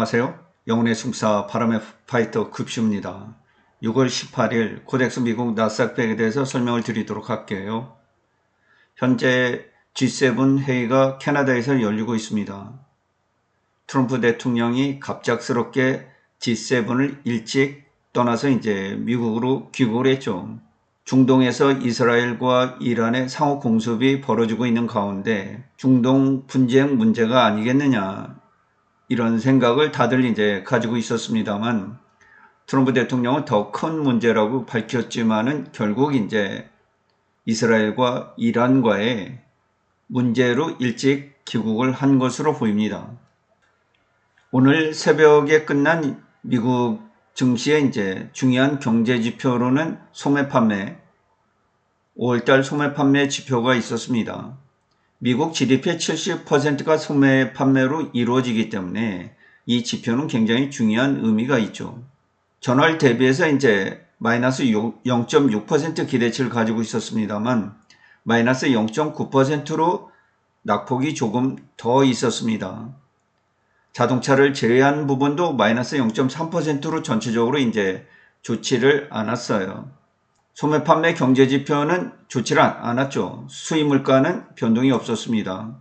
안녕하세요. 영혼의 승사 바람의 파이터 급슈입니다. 6월 18일 코덱스 미국 나스닥 100에 대해서 설명을 드리도록 할게요. 현재 G7 회의가 캐나다에서 열리고 있습니다. 트럼프 대통령이 갑작스럽게 G7을 일찍 떠나서 이제 미국으로 귀국을 했죠. 중동에서 이스라엘과 이란의 상호 공습이 벌어지고 있는 가운데 중동 분쟁 문제가 아니겠느냐, 이런 생각을 다들 이제 가지고 있었습니다만, 트럼프 대통령은 더 큰 문제라고 밝혔지만은 결국 이제 이스라엘과 이란과의 문제로 일찍 귀국을 한 것으로 보입니다. 오늘 새벽에 끝난 미국 증시의 이제 중요한 경제 지표로는 소매 판매, 5월달 소매 판매 지표가 있었습니다. 미국 GDP의 70%가 소매 판매로 이루어지기 때문에 이 지표는 굉장히 중요한 의미가 있죠. 전월 대비해서 이제 마이너스 0.6% 기대치를 가지고 있었습니다만 마이너스 0.9%로 낙폭이 조금 더 있었습니다. 자동차를 제외한 부분도 마이너스 0.3%로 전체적으로 이제 좋지를 않았어요. 소매 판매 경제 지표는 좋지를 않았죠. 수입 물가는 변동이 없었습니다.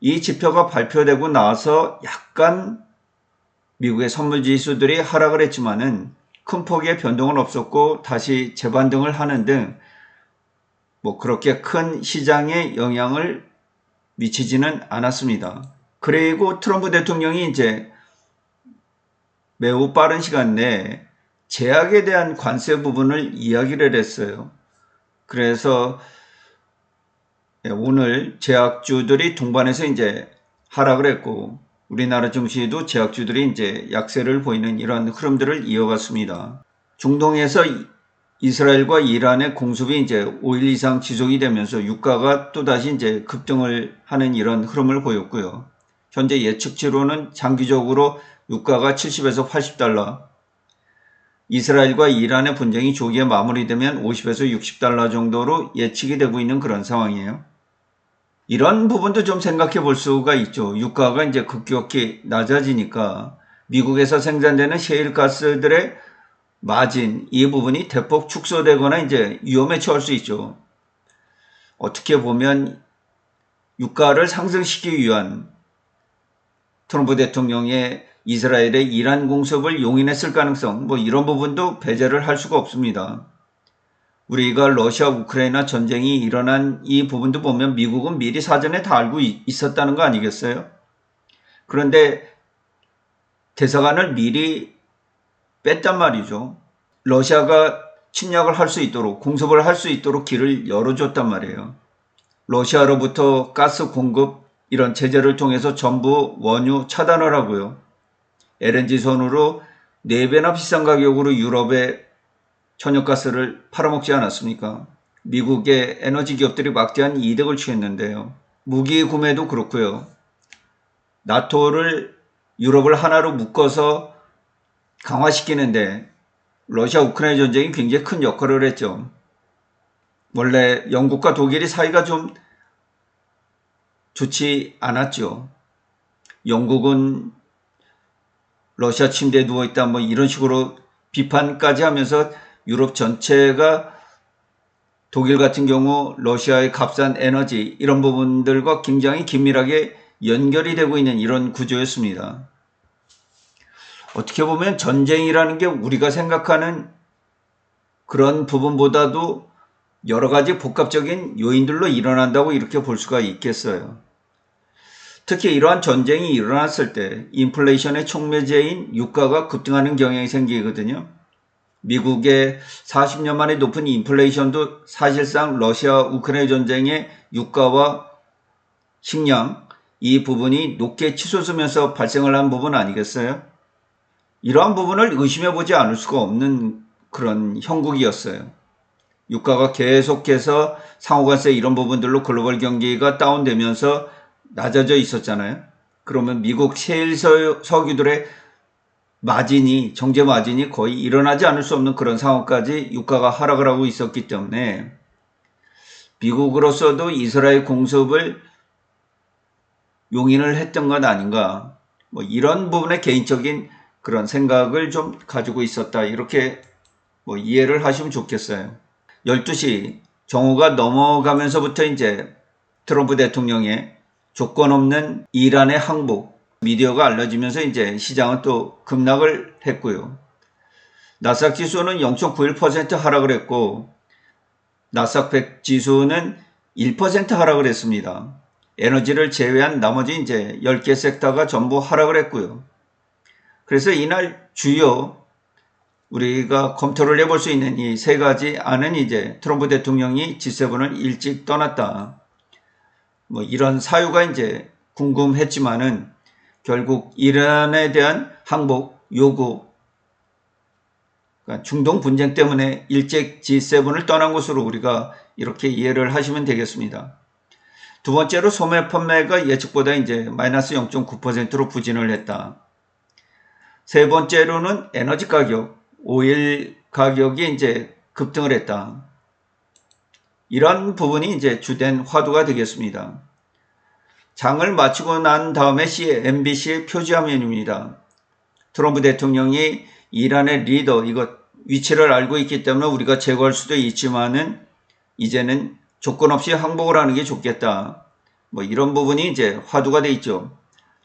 이 지표가 발표되고 나서 약간 미국의 선물 지수들이 하락을 했지만은 큰 폭의 변동은 없었고 다시 재반등을 하는 등 그렇게 큰 시장에 영향을 미치지는 않았습니다. 그리고 트럼프 대통령이 이제 매우 빠른 시간 내에 제약에 대한 관세 부분을 이야기를 했어요. 그래서 오늘 제약주들이 동반해서 이제 하락을 했고 우리나라 증시도 제약주들이 이제 약세를 보이는 이런 흐름들을 이어갔습니다. 중동에서 이스라엘과 이란의 공습이 이제 5일 이상 지속이 되면서 유가가 또다시 이제 급등을 하는 이런 흐름을 보였고요. 현재 예측치로는 장기적으로 유가가 70에서 80달러, 이스라엘과 이란의 분쟁이 조기에 마무리되면 50에서 60달러 정도로 예측이 되고 있는 그런 상황이에요. 이런 부분도 좀 생각해 볼 수가 있죠. 유가가 이제 급격히 낮아지니까 미국에서 생산되는 셰일가스들의 마진, 이 부분이 대폭 축소되거나 이제 위험에 처할 수 있죠. 어떻게 보면 유가를 상승시키기 위한 트럼프 대통령의 이스라엘의 이란 공습을 용인했을 가능성, 이런 부분도 배제를 할 수가 없습니다. 우리가 러시아 우크라이나 전쟁이 일어난 이 부분도 보면 미국은 미리 사전에 다 알고 있었다는 거 아니겠어요? 그런데 대사관을 미리 뺐단 말이죠. 러시아가 침략을 할 수 있도록, 공습을 할 수 있도록 길을 열어줬단 말이에요. 러시아로부터 가스 공급, 이런 제재를 통해서 전부 원유 차단을 하고요. LNG 선으로 4배나 비싼 가격으로 유럽에 천연가스를 팔아먹지 않았습니까? 미국의 에너지 기업들이 막대한 이득을 취했는데요. 무기 구매도 그렇고요. 나토를 유럽을 하나로 묶어서 강화시키는데 러시아 우크라이나 전쟁이 굉장히 큰 역할을 했죠. 원래 영국과 독일이 사이가 좀 좋지 않았죠. 영국은 러시아 침대에 누워있다 이런 식으로 비판까지 하면서 유럽 전체가 독일 같은 경우 러시아의 값싼 에너지 이런 부분들과 굉장히 긴밀하게 연결이 되고 있는 이런 구조였습니다. 어떻게 보면 전쟁이라는 게 우리가 생각하는 그런 부분보다도 여러 가지 복합적인 요인들로 일어난다고 이렇게 볼 수가 있겠어요. 특히 이러한 전쟁이 일어났을 때 인플레이션의 촉매제인 유가가 급등하는 경향이 생기거든요. 미국의 40년 만에 높은 인플레이션도 사실상 러시아 우크라이나 전쟁의 유가와 식량, 이 부분이 높게 치솟으면서 발생을 한 부분 아니겠어요? 이러한 부분을 의심해 보지 않을 수가 없는 그런 형국이었어요. 유가가 계속해서 상호관세 이런 부분들로 글로벌 경기가 다운되면서 낮아져 있었잖아요. 그러면 미국 셰일 석유들의 마진이, 정제 마진이 거의 일어나지 않을 수 없는 그런 상황까지 유가가 하락을 하고 있었기 때문에 미국으로서도 이스라엘 공습을 용인을 했던 것 아닌가. 뭐 이런 부분에 개인적인 그런 생각을 좀 가지고 있었다. 이렇게 뭐 이해를 하시면 좋겠어요. 12시 정오가 넘어가면서부터 이제 트럼프 대통령의 조건 없는 이란의 항복 미디어가 알려지면서 이제 시장은 또 급락을 했고요. 나스닥 지수는 0.91% 하락을 했고 나스닥 100 지수는 1% 하락을 했습니다. 에너지를 제외한 나머지 이제 10개 섹터가 전부 하락을 했고요. 그래서 이날 주요 우리가 검토를 해볼 수 있는 이 세 가지 안은 이제 트럼프 대통령이 G7을 일찍 떠났다. 뭐 이런 사유가 이제 궁금했지만은 결국 이란에 대한 항복 요구, 그러니까 중동 분쟁 때문에 일찍 G7을 떠난 것으로 우리가 이렇게 이해를 하시면 되겠습니다. 두 번째로 소매 판매가 예측보다 이제 마이너스 0.9%로 부진을 했다. 세 번째로는 에너지 가격, 오일 가격이 이제 급등을 했다. 이런 부분이 이제 주된 화두가 되겠습니다. 장을 마치고 난 다음에 MBC의 표지화면입니다. 트럼프 대통령이 이란의 리더, 이거 위치를 알고 있기 때문에 우리가 제거할 수도 있지만은 이제는 조건 없이 항복을 하는 게 좋겠다. 뭐 이런 부분이 이제 화두가 돼 있죠.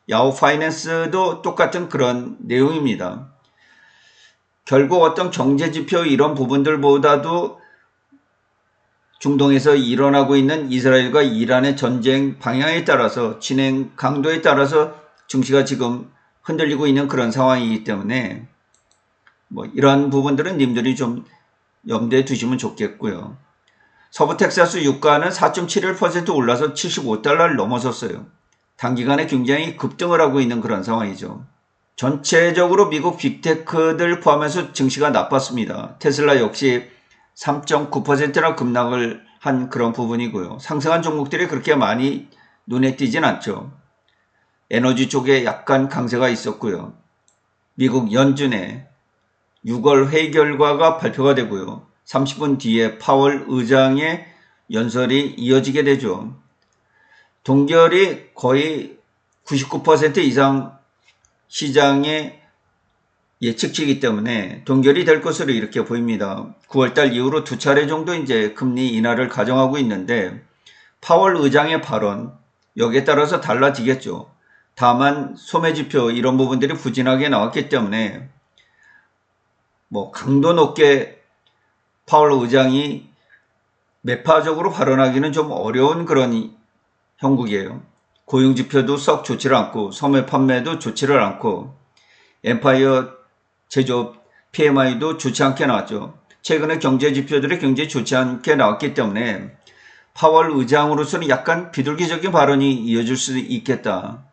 야후 파이낸스도 똑같은 그런 내용입니다. 결국 어떤 경제 지표 이런 부분들보다도 중동에서 일어나고 있는 이스라엘과 이란의 전쟁 방향에 따라서 진행 강도에 따라서 증시가 지금 흔들리고 있는 그런 상황이기 때문에 뭐 이런 부분들은 님들이 좀 염두에 두시면 좋겠고요. 서부 텍사스 유가는 4.71% 올라서 75달러를 넘어섰어요. 단기간에 굉장히 급등을 하고 있는 그런 상황이죠. 전체적으로 미국 빅테크들 포함해서 증시가 나빴습니다. 테슬라 역시 3.9%나 급락을 한 그런 부분이고요. 상승한 종목들이 그렇게 많이 눈에 띄진 않죠. 에너지 쪽에 약간 강세가 있었고요. 미국 연준의 6월 회의 결과가 발표가 되고요. 30분 뒤에 파월 의장의 연설이 이어지게 되죠. 동결이 거의 99% 이상 시장의 예측치이기 때문에 동결이 될 것으로 이렇게 보입니다. 9월달 이후로 두 차례 정도 이제 금리 인하를 가정하고 있는데 파월 의장의 발언 여기에 따라서 달라지겠죠. 다만 소매지표 이런 부분들이 부진하게 나왔기 때문에 뭐 강도 높게 파월 의장이 매파적으로 발언하기는 좀 어려운 그런 형국이에요. 고용지표도 썩 좋지를 않고 소매 판매도 좋지를 않고 엠파이어 제조업 PMI도 좋지 않게 나왔죠. 최근에 경제지표들이 굉장히 좋지 않게 나왔기 때문에 파월 의장으로서는 약간 비둘기적인 발언이 이어질 수 있겠다.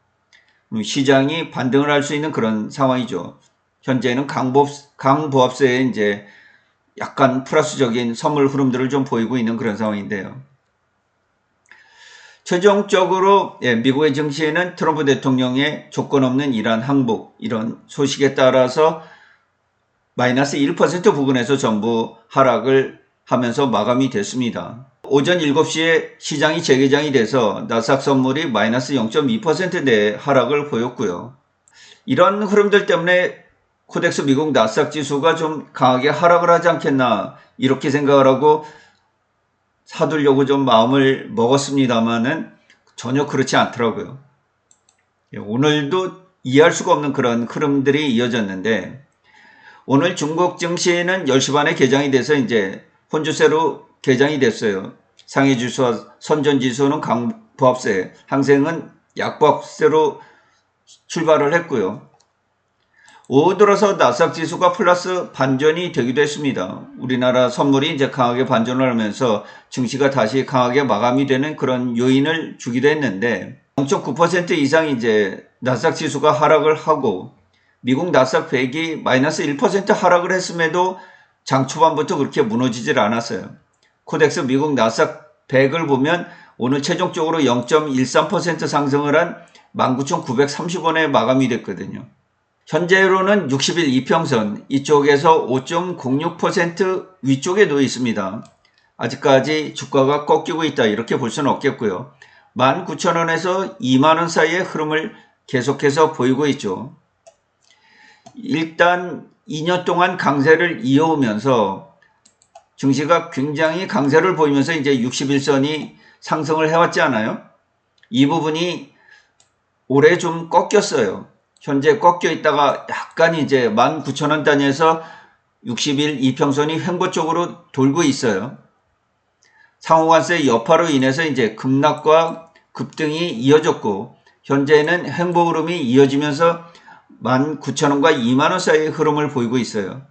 시장이 반등을 할 수 있는 그런 상황이죠. 현재는 강보합세에 이제 약간 플러스적인 선물 흐름들을 좀 보이고 있는 그런 상황인데요. 최종적으로 미국의 증시에는 트럼프 대통령의 조건 없는 이란 항복 이런 소식에 따라서 마이너스 1% 부근에서 전부 하락을 하면서 마감이 됐습니다. 오전 7시에 시장이 재개장이 돼서 나스닥 선물이 마이너스 0.2%대 하락을 보였고요. 이런 흐름들 때문에 코덱스 미국 나스닥 지수가 좀 강하게 하락을 하지 않겠나 이렇게 생각을 하고 사두려고 좀 마음을 먹었습니다만은 전혀 그렇지 않더라고요. 오늘도 이해할 수가 없는 그런 흐름들이 이어졌는데 오늘 중국 증시는 10시 반에 개장이 돼서 이제 혼주세로 개장이 됐어요. 상해지수와 선전지수는 강보합세, 항생은 약보합세로 출발을 했고요. 오후 들어서 나스닥 지수가 플러스 반전이 되기도 했습니다. 우리나라 선물이 이제 강하게 반전을 하면서 증시가 다시 강하게 마감이 되는 그런 요인을 주기도 했는데 0.9% 이상 이제 나스닥 지수가 하락을 하고 미국 나스닥 100이 마이너스 1% 하락을 했음에도 장 초반부터 그렇게 무너지질 않았어요. 코덱스 미국 나스닥 100을 보면 오늘 최종적으로 0.13% 상승을 한 19,930원에 마감이 됐거든요. 현재로는 60일 이평선 이쪽에서 5.06% 위쪽에 놓여 있습니다. 아직까지 주가가 꺾이고 있다 이렇게 볼 수는 없겠고요. 19,000원에서 2만원 사이의 흐름을 계속해서 보이고 있죠. 일단 2년 동안 강세를 이어오면서 증시가 굉장히 강세를 보이면서 이제 61선이 상승을 해왔지 않아요? 이 부분이 올해 좀 꺾였어요. 현재 꺾여 있다가 약간 이제 19,000원 단위에서 60일 이평선이 횡보 쪽으로 돌고 있어요. 상호관세 여파로 인해서 이제 급락과 급등이 이어졌고, 현재는 횡보 흐름이 이어지면서 19,000원과 2만원 사이의 흐름을 보이고 있어요.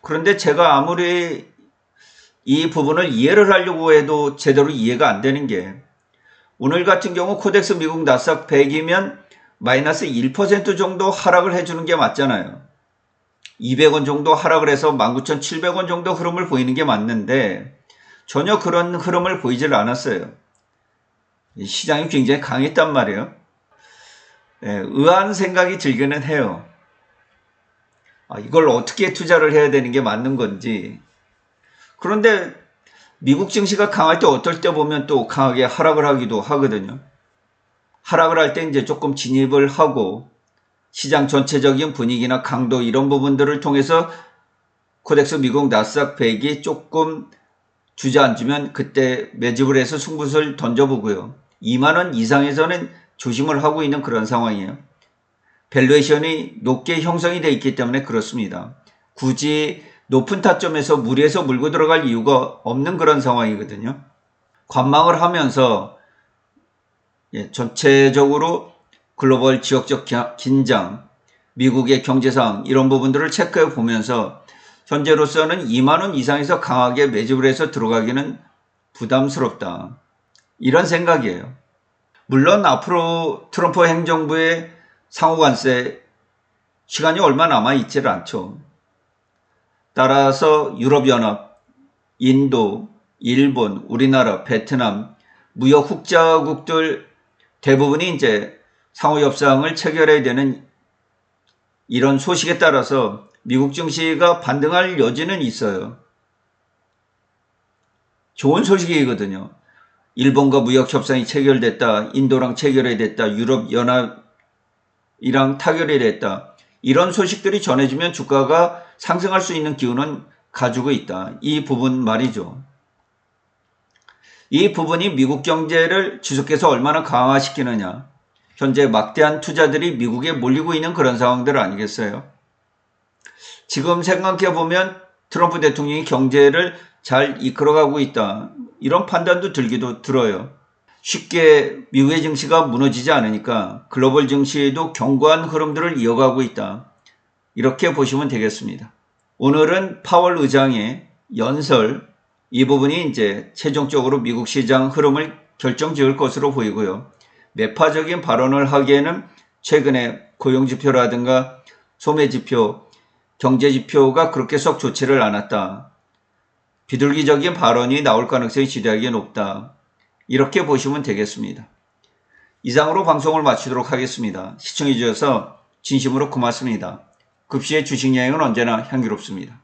그런데 제가 아무리 이 부분을 이해를 하려고 해도 제대로 이해가 안 되는 게, 오늘 같은 경우 코덱스 미국 나스닥 100이면 마이너스 1% 정도 하락을 해주는 게 맞잖아요. 200원 정도 하락을 해서 19,700원 정도 흐름을 보이는 게 맞는데 전혀 그런 흐름을 보이질 않았어요. 시장이 굉장히 강했단 말이에요. 의아한 생각이 들기는 해요. 이걸 어떻게 투자를 해야 되는 게 맞는 건지. 그런데 미국 증시가 강할 때 어떨 때 보면 또 강하게 하락을 하기도 하거든요. 하락을 할 때 이제 조금 진입을 하고 시장 전체적인 분위기나 강도 이런 부분들을 통해서 코덱스 미국 나스닥 100이 조금 주저앉으면 그때 매집을 해서 승부수를 던져보고요. 2만원 이상에서는 조심을 하고 있는 그런 상황이에요. 밸류에이션이 높게 형성이 되어 있기 때문에 그렇습니다. 굳이 높은 타점에서 무리해서 물고 들어갈 이유가 없는 그런 상황이거든요. 관망을 하면서 전체적으로 글로벌 지역적 긴장, 미국의 경제상 이런 부분들을 체크해 보면서 현재로서는 2만원 이상에서 강하게 매집을 해서 들어가기는 부담스럽다. 이런 생각이에요. 물론 앞으로 트럼프 행정부의 상호관세 시간이 얼마 남아 있질 않죠. 따라서 유럽연합, 인도, 일본, 우리나라, 베트남, 무역 흑자국들 대부분이 이제 상호협상을 체결해야 되는 이런 소식에 따라서 미국 증시가 반등할 여지는 있어요. 좋은 소식이거든요. 일본과 무역협상이 체결됐다. 인도랑 체결이 됐다. 유럽연합이랑 타결이 됐다. 이런 소식들이 전해지면 주가가 상승할 수 있는 기운은 가지고 있다. 이 부분 말이죠. 이 부분이 미국 경제를 지속해서 얼마나 강화시키느냐. 현재 막대한 투자들이 미국에 몰리고 있는 그런 상황들 아니겠어요? 지금 생각해보면 트럼프 대통령이 경제를 잘 이끌어가고 있다. 이런 판단도 들기도 들어요. 쉽게 미국의 증시가 무너지지 않으니까 글로벌 증시에도 견고한 흐름들을 이어가고 있다. 이렇게 보시면 되겠습니다. 오늘은 파월 의장의 연설, 이 부분이 이제 최종적으로 미국 시장 흐름을 결정지을 것으로 보이고요. 매파적인 발언을 하기에는 최근에 고용지표라든가 소매지표, 경제지표가 그렇게 썩 좋지를 않았다. 비둘기적인 발언이 나올 가능성이 지대하게 높다. 이렇게 보시면 되겠습니다. 이상으로 방송을 마치도록 하겠습니다. 시청해 주셔서 진심으로 고맙습니다. 급시의 주식여행은 언제나 향기롭습니다.